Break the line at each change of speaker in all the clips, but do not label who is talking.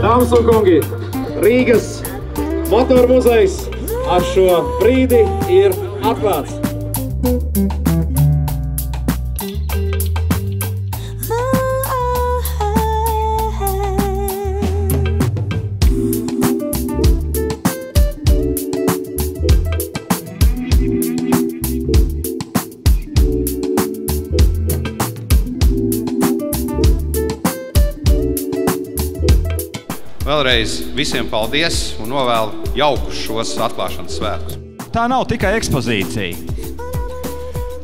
Dāmas un kungi, Rīgas motormuzejs ar šo brīdi ir atklāts.
Vēlreiz visiem paldies un novēlu jaukus šos atklāšanas svētkus.
Tā nav tikai ekspozīcija.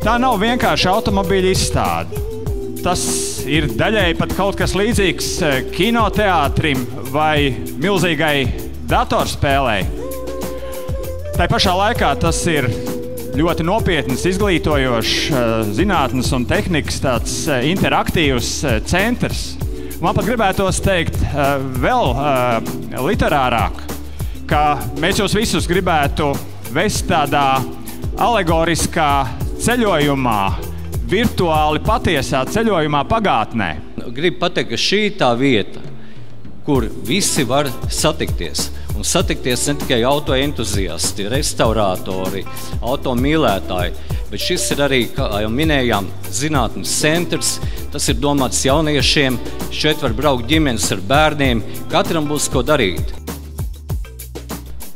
Tā nav vienkārši automobīļa izstāde. Tas ir daļēji pat kaut kas līdzīgs kinoteātrim vai milzīgai datorspēlei. Tai pašā laikā tas ir ļoti nopietns, izglītojošs zinātnes un tehnikas tāds interaktīvs centrs. Man pat gribētos teikt vēl literārāk, ka mēs jūs visus gribētu vest tādā alegoriskā ceļojumā, virtuāli patiesā ceļojumā pagātnē.
Gribu pateikt, ka šī tā vieta, kur visi var satikties. Un satikties ne tikai autoentuziasti, restaurātori, automīlētāji, bet šis ir arī, kā jau minējām, zinātnes centrs. Tas ir domāts jauniešiem, šeit var braukt ģimenes ar bērniem, katram būs ko darīt.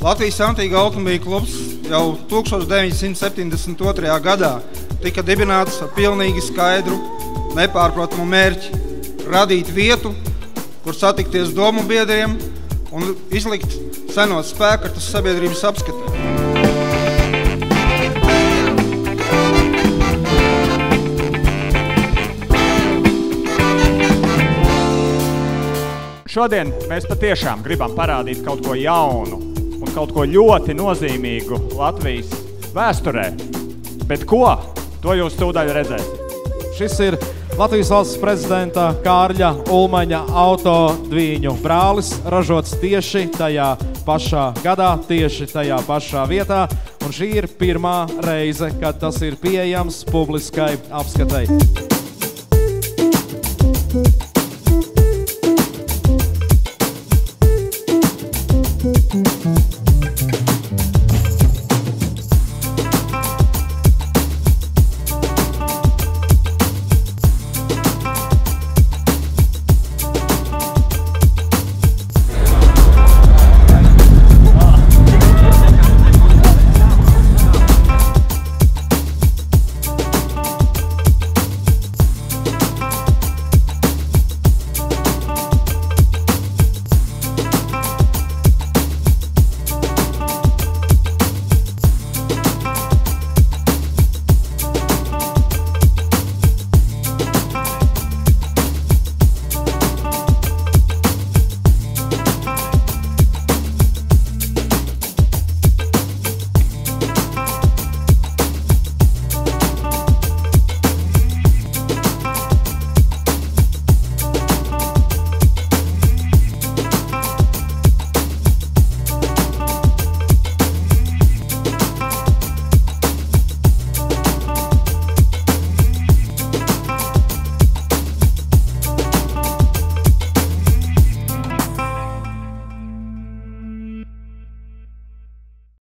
Latvijas Antīga automobīļu klubs jau 1972. gadā tika dibināts ar pilnīgi skaidru, nepārprotamu mērķi – radīt vietu, kur satikties domu biedriem un izlikt senos spēkartus sabiedrības apskatē.
Šodien mēs patiešām gribam parādīt kaut ko jaunu un kaut ko ļoti nozīmīgu Latvijas vēsturē. Bet ko? To jūs tūdaļ redzēsiet.
Šis ir Latvijas valsts prezidenta Kārļa Ulmaņa autodvīņu brālis, ražots tieši tajā pašā gadā, tieši tajā pašā vietā. Un šī ir pirmā reize, kad tas ir pieejams publiskai apskatei.